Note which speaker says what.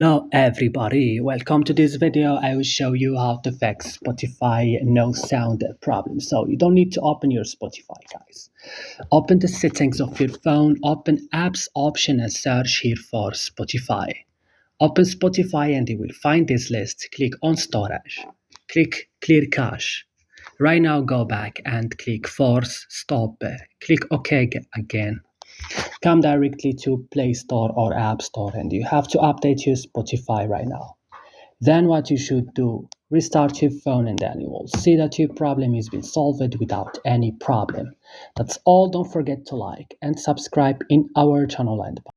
Speaker 1: Hello everybody, welcome to this video. I will show you how to fix Spotify no sound problem. So you don't need to open your Spotify, guys. Open the settings of your phone, open apps option and search here for Spotify. Open Spotify and you will find this list. Click on storage, click clear cache. Right now go back and click force stop, click OK again. Come directly to Play Store or App Store and you have to update your Spotify right now. Then what you should do, restart your phone and then you will see that your problem has been solved without any problem. That's all. Don't forget to like and subscribe in our channel and